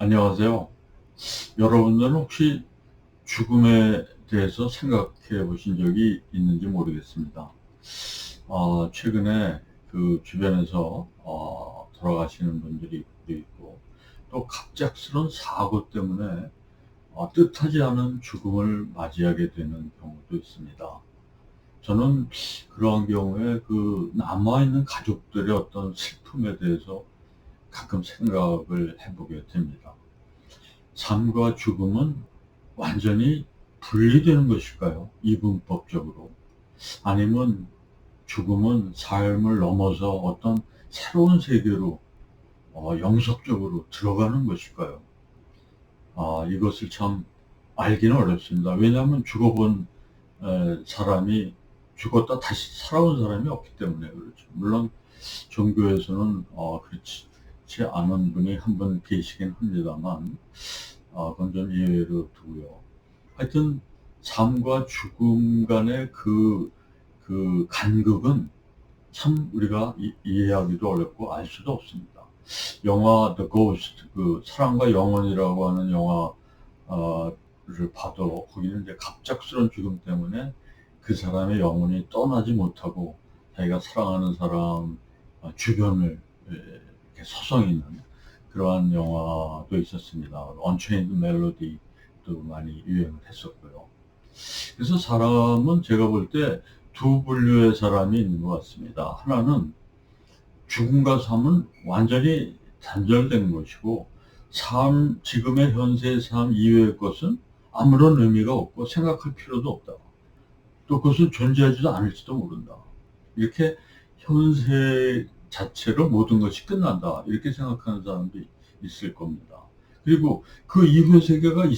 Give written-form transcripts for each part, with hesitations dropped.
안녕하세요. 여러분들은 혹시 죽음에 대해서 생각해 보신 적이 있는지 모르겠습니다. 최근에 그 주변에서 돌아가시는 분들이 있고, 또 갑작스러운 사고 때문에 뜻하지 않은 죽음을 맞이하게 되는 경우도 있습니다. 저는 그러한 경우에 그 남아있는 가족들의 어떤 슬픔에 대해서 가끔 생각을 해보게 됩니다. 삶과 죽음은 완전히 분리되는 것일까요? 이분법적으로. 아니면 죽음은 삶을 넘어서 어떤 새로운 세계로 영속적으로 들어가는 것일까요? 이것을 참 알기는 어렵습니다. 왜냐하면 죽어본 사람이 죽었다 다시 살아온 사람이 없기 때문에 그렇죠. 물론 종교에서는 그렇지 않은 분이 한 분 계시긴 합니다만, 그건 좀 예외로 두고요. 하여튼 삶과 죽음 간의 그 간극은 참 우리가 이해하기도 어렵고 알 수도 없습니다. 영화 The Ghost, 그 사랑과 영혼이라고 하는 영화를 봐도 거기는 이제 갑작스러운 죽음 때문에 그 사람의 영혼이 떠나지 못하고 자기가 사랑하는 사람 주변을 이렇게 서성이는 그러한 영화도 있었습니다. Unchained Melody도 많이 유행을 했었고요. 그래서 사람은 제가 볼 때 두 분류의 사람이 있는 것 같습니다. 하나는 죽음과 삶은 완전히 단절된 것이고, 지금의 현세의 삶 이외의 것은 아무런 의미가 없고 생각할 필요도 없다. 또 그것은 존재하지도 않을지도 모른다. 이렇게 현세 자체로 모든 것이 끝난다. 이렇게 생각하는 사람도 있을 겁니다. 그리고 그 이후의 세계가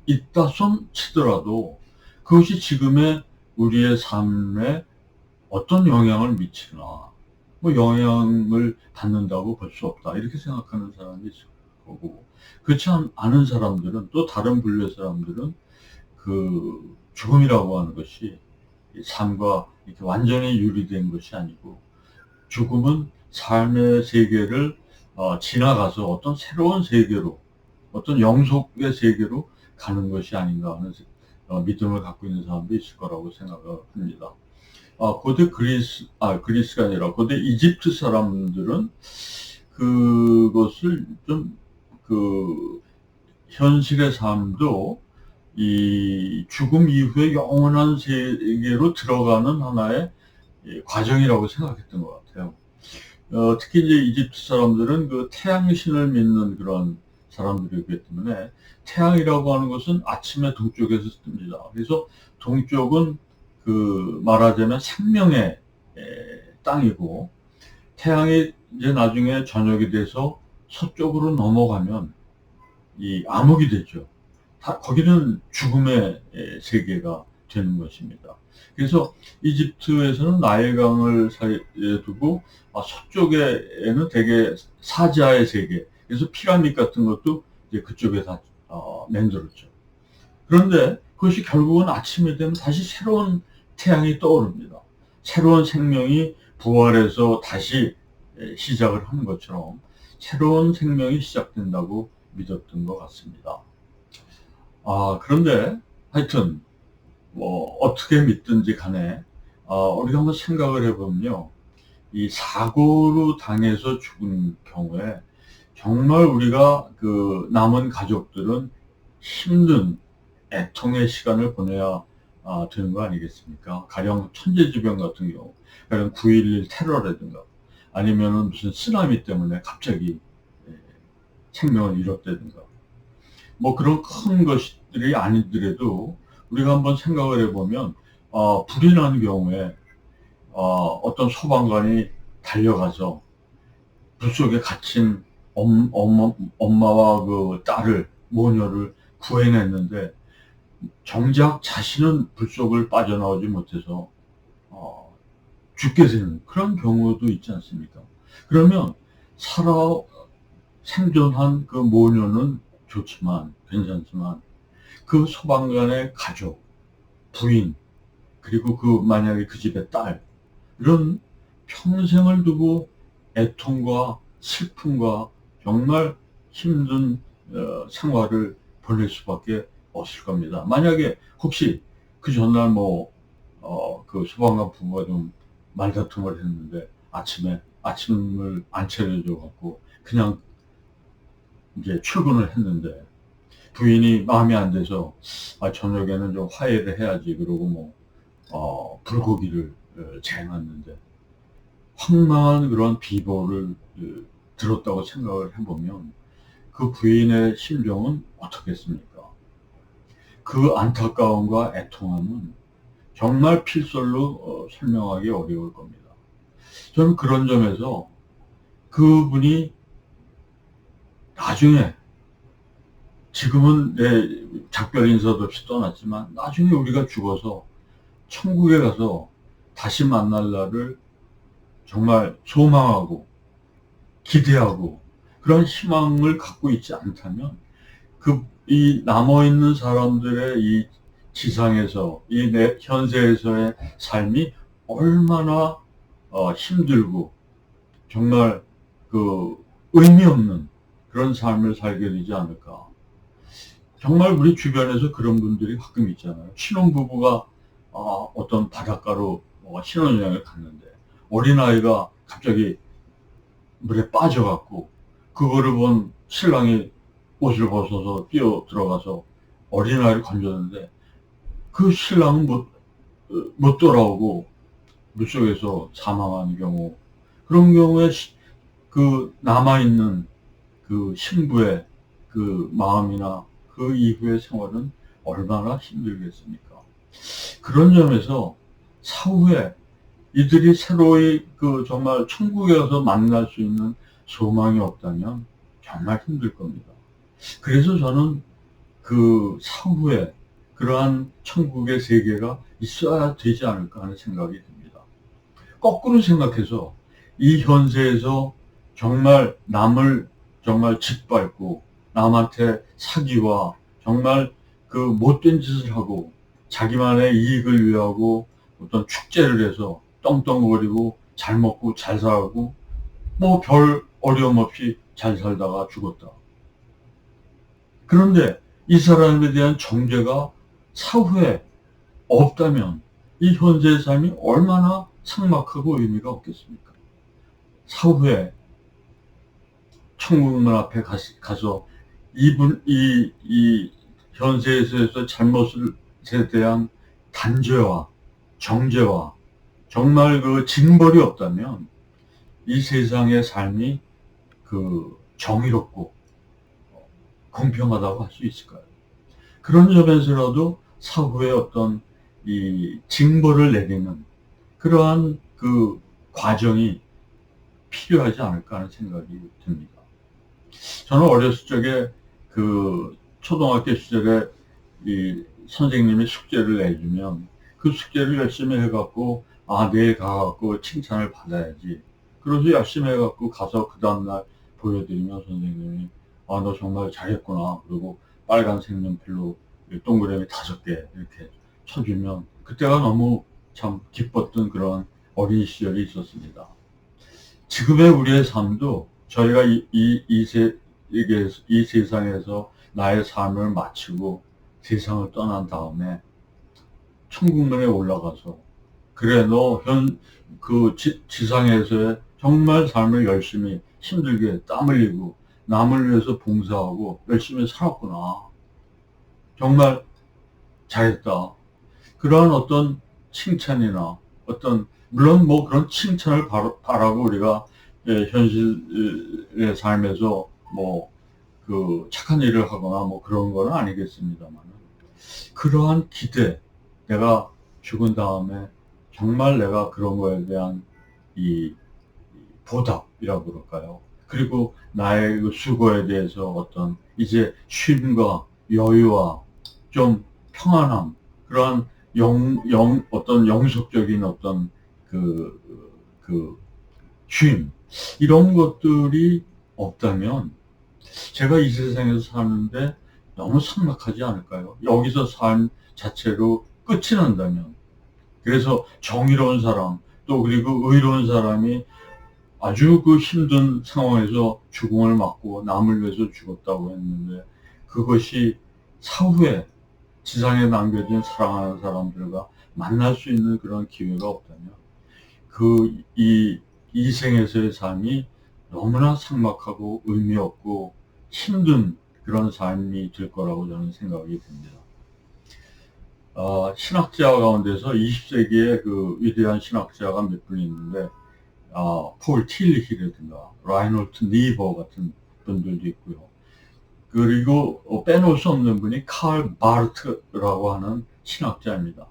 있다 손 치더라도 그것이 지금의 우리의 삶에 어떤 영향을 미치나, 뭐 영향을 받는다고 볼 수 없다. 이렇게 생각하는 사람이 있을 거고, 그렇지 않은 사람들은, 또 다른 분류의 사람들은 그 죽음이라고 하는 것이 삶과 이렇게 완전히 유리된 것이 아니고, 죽음은 삶의 세계를 지나가서 어떤 새로운 세계로, 어떤 영속의 세계로 가는 것이 아닌가 하는 믿음을 갖고 있는 사람도 있을 거라고 생각을 합니다. 고대 그리스가 아니라 고대 이집트 사람들은 그것을 좀, 그, 현실의 삶도 이 죽음 이후에 영원한 세계로 들어가는 하나의 과정이라고 생각했던 것 같아요. 특히 이제 이집트 사람들은 그 태양신을 믿는 그런 사람들이기 때문에 태양이라고 하는 것은 아침에 동쪽에서 뜹니다. 그래서 동쪽은 그 말하자면 생명의 땅이고, 태양이 이제 나중에 저녁이 돼서 서쪽으로 넘어가면 이 암흑이 되죠. 거기는 죽음의 세계가 되는 것입니다. 그래서 이집트에서는 나일강을 사이에 두고 서쪽에는 되게 사자의 세계, 그래서 피라밋 같은 것도 이제 그쪽에 다 만들었죠. 그런데 그것이 결국은 아침이 되면 다시 새로운 태양이 떠오릅니다. 새로운 생명이 부활해서 다시 시작을 하는 것처럼 새로운 생명이 시작된다고 믿었던 것 같습니다. 그런데 하여튼 뭐 어떻게 믿든지 간에 우리가 한번 생각을 해보면요. 이 사고로 당해서 죽은 경우에 정말 우리가 그 남은 가족들은 힘든 애통의 시간을 보내야 되는 거 아니겠습니까? 가령 천재지변 같은 경우, 가령 9.11 테러라든가, 아니면은 무슨 쓰나미 때문에 갑자기 예, 생명을 잃었다든가, 뭐 그런 큰 것들이 아니더라도 우리가 한번 생각을 해보면 불이 난 경우에 어떤 소방관이 달려가서 불 속에 갇힌 엄마와 그 딸을, 모녀를 구해냈는데 정작 자신은 불 속을 빠져나오지 못해서 어, 죽게 되는 그런 경우도 있지 않습니까? 그러면 살아 생존한 그 모녀는 좋지만, 괜찮지만, 그 소방관의 가족, 부인, 그리고 그 만약에 그 집의 딸, 이런 평생을 두고 애통과 슬픔과 정말 힘든 생활을 보낼 수밖에 없을 겁니다. 만약에 혹시 그 전날 그 소방관 부부가 좀 말다툼을 했는데 아침을 안 차려줘 갖고 그냥 이제 출근을 했는데 부인이 마음에 안 돼서 저녁에는 좀 화해를 해야지 그러고 불고기를 재놨는데 황망한 그런 비보를 들었다고 생각을 해보면 그 부인의 심정은 어떻겠습니까? 그 안타까움과 애통함은 정말 필설로 설명하기 어려울 겁니다. 저는 그런 점에서 그분이 나중에 지금은 내 작별 인사도 없이 떠났지만 나중에 우리가 죽어서 천국에 가서 다시 만날 날을 정말 소망하고 기대하고 그런 희망을 갖고 있지 않다면 이 남아있는 사람들의 이 지상에서 이 현세에서의 삶이 얼마나 힘들고 정말 그 의미 없는 그런 삶을 살게 되지 않을까. 정말 우리 주변에서 그런 분들이 가끔 있잖아요. 신혼부부가 어떤 바닷가로 신혼여행을 갔는데 어린아이가 갑자기 물에 빠져갖고 그거를 본 신랑이 옷을 벗어서 뛰어 들어가서 어린아이를 건졌는데 그 신랑은 못 돌아오고 물속에서 사망하는 경우, 그런 경우에 그 남아있는 그 신부의 그 마음이나 그 이후의 생활은 얼마나 힘들겠습니까? 그런 점에서 사후에 이들이 새로이 정말 천국에 가서 만날 수 있는 소망이 없다면 정말 힘들 겁니다. 그래서 저는 그 사후에 그러한 천국의 세계가 있어야 되지 않을까 하는 생각이 듭니다. 거꾸로 생각해서 이 현세에서 정말 남을 정말 짓밟고 남한테 사기와 정말 그 못된 짓을 하고 자기만의 이익을 위하고 어떤 축제를 해서 떵떵거리고 잘 먹고 잘 살고 별 어려움 없이 잘 살다가 죽었다. 그런데 이 사람에 대한 정죄가 사후에 없다면 이 현재의 삶이 얼마나 삭막하고 의미가 없겠습니까? 사후에 천국문 앞에 가서 이 현세에서 잘못에 대한 단죄와 정죄와 정말 그 징벌이 없다면 이 세상의 삶이 정의롭고 공평하다고 할 수 있을까요? 그런 점에서라도 사후에 어떤 이 징벌을 내리는 그러한 그 과정이 필요하지 않을까 하는 생각이 듭니다. 저는 어렸을 적에 초등학교 시절에 이 선생님이 숙제를 내주면 그 숙제를 열심히 해갖고 내일 가갖고 칭찬을 받아야지. 그래서 열심히 해갖고 가서 그 다음날 보여드리면 선생님이 너 정말 잘했구나. 그리고 빨간 색연필로 동그라미 5개 이렇게 쳐주면 그때가 너무 참 기뻤던 그런 어린 시절이 있었습니다. 지금의 우리의 삶도 저희가 이 세상에서 나의 삶을 마치고 세상을 떠난 다음에 천국문에 올라가서 그래 너 지상에서의 정말 삶을 열심히 힘들게 땀 흘리고 남을 위해서 봉사하고 열심히 살았구나. 정말 잘했다. 그러한 어떤 칭찬이나 물론 그런 칭찬을 바라고 우리가 현실의 삶에서 착한 일을 하거나 그런 건 아니겠습니다만 그러한 기대, 내가 죽은 다음에 정말 내가 그런 거에 대한 이 보답이라고 그럴까요? 그리고 나의 그 수고에 대해서 어떤 이제 쉼과 여유와 좀 평안함, 그러한 어떤 영속적인 어떤 쉼, 이런 것들이 없다면 제가 이 세상에서 사는데 너무 삭막하지 않을까요? 여기서 삶 자체로 끝이 난다면. 그래서 정의로운 사람, 또 그리고 의로운 사람이 아주 그 힘든 상황에서 죽음을 맞고 남을 위해서 죽었다고 했는데, 그것이 사후에 지상에 남겨진 사랑하는 사람들과 만날 수 있는 그런 기회가 없다면 이 생에서의 삶이 너무나 삭막하고 의미 없고 힘든 그런 삶이 될 거라고 저는 생각이 듭니다. 신학자 가운데서 20세기에 그 위대한 신학자가 몇 분 있는데, 폴 틸리히라든가 라이놀트 니버 같은 분들도 있고요. 그리고 빼놓을 수 없는 분이 칼 바르트라고 하는 신학자입니다.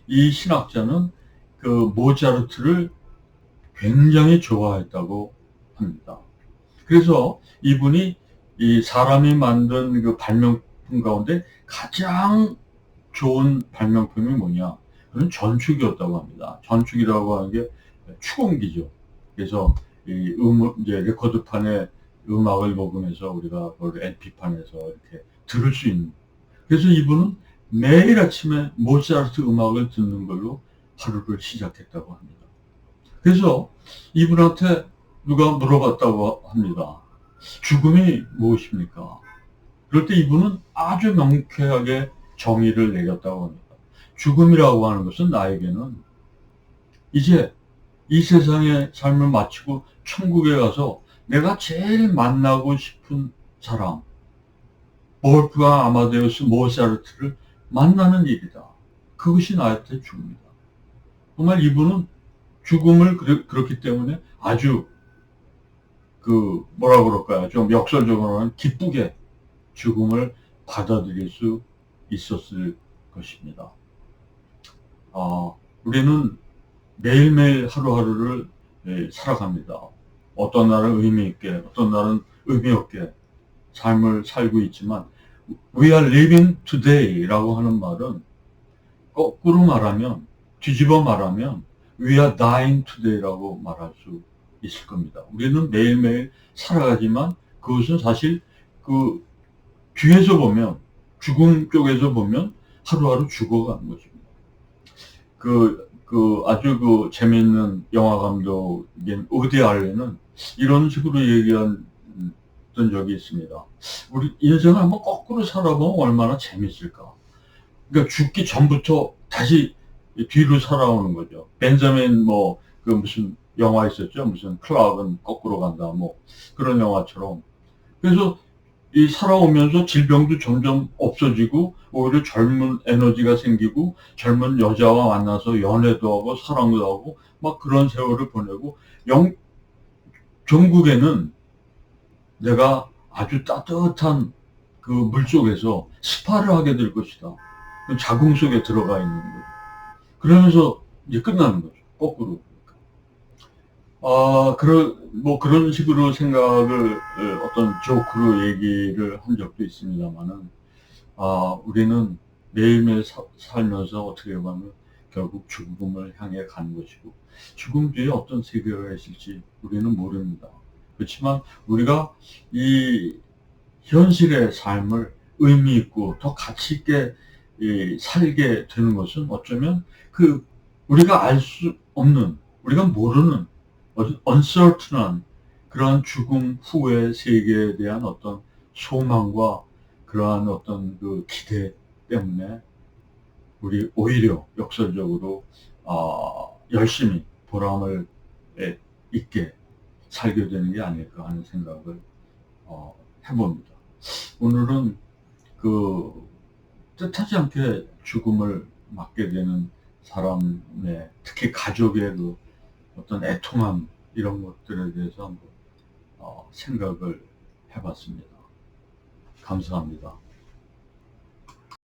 이 신학자는 그 모차르트를 굉장히 좋아했다고 합니다. 그래서 이분이 이 사람이 만든 그 발명품 가운데 가장 좋은 발명품이 뭐냐? 그건 전축이었다고 합니다. 전축이라고 하는 게 축음기죠. 그래서 이제 레코드판에 음악을 녹음해서 우리가 그걸 LP판에서 이렇게 들을 수 있는. 그래서 이분은 매일 아침에 모차르트 음악을 듣는 걸로 하루를 시작했다고 합니다. 그래서 이분한테 누가 물어봤다고 합니다. 죽음이 무엇입니까? 그럴 때 이분은 아주 명쾌하게 정의를 내렸다고 합니다. 죽음이라고 하는 것은 나에게는 이제 이 세상의 삶을 마치고 천국에 가서 내가 제일 만나고 싶은 사람, 볼프강 아마데우스 모차르트를 만나는 일이다. 그것이 나한테 죽음이다. 정말 이분은 죽음을 그렇기 때문에 아주 뭐라 그럴까요? 좀 역설적으로는 기쁘게 죽음을 받아들일 수 있었을 것입니다. 우리는 매일매일 하루하루를 살아갑니다. 어떤 날은 의미 있게, 어떤 날은 의미 없게 삶을 살고 있지만, We are living today라고 하는 말은 거꾸로 말하면, 뒤집어 말하면 We are dying today라고 말할 수 있을 겁니다. 우리는 매일매일 살아가지만 그것은 사실 뒤에서 보면, 죽음 쪽에서 보면 하루하루 죽어가는 것입니다. 아주 재미있는 영화 감독인 우디 알렌은 이런 식으로 얘기했던 적이 있습니다. 우리 인생을 한번 거꾸로 살아보면 얼마나 재밌을까. 그러니까 죽기 전부터 다시 뒤로 살아오는 거죠. 벤자민 무슨 영화 있었죠. 무슨 클락은 거꾸로 간다. 그런 영화처럼. 그래서 이 살아오면서 질병도 점점 없어지고 오히려 젊은 에너지가 생기고 젊은 여자와 만나서 연애도 하고 사랑도 하고 막 그런 세월을 보내고 종국에는 내가 아주 따뜻한 그 물속에서 스파를 하게 될 것이다. 자궁 속에 들어가 있는 거죠. 그러면서 이제 끝나는 거죠. 거꾸로. 그런 식으로 생각을 어떤 조크로 얘기를 한 적도 있습니다만은, 우리는 매일매일 살면서 어떻게 보면 결국 죽음을 향해 가는 것이고, 죽음 뒤에 어떤 세계가 있을지 우리는 모릅니다. 그렇지만 우리가 이 현실의 삶을 의미 있고 더 가치 있게 살게 되는 것은 어쩌면 우리가 알 수 없는, 우리가 모르는 uncertain한 그러한 죽음 후의 세계에 대한 어떤 소망과 그러한 어떤 기대 때문에 우리 오히려 역설적으로 열심히 보람을 있게 살게 되는 게 아닐까 하는 생각을 해봅니다. 오늘은 뜻하지 않게 죽음을 맞게 되는 사람의, 특히 가족의 어떤 애통함, 이런 것들에 대해서 한번 생각을 해봤습니다. 감사합니다.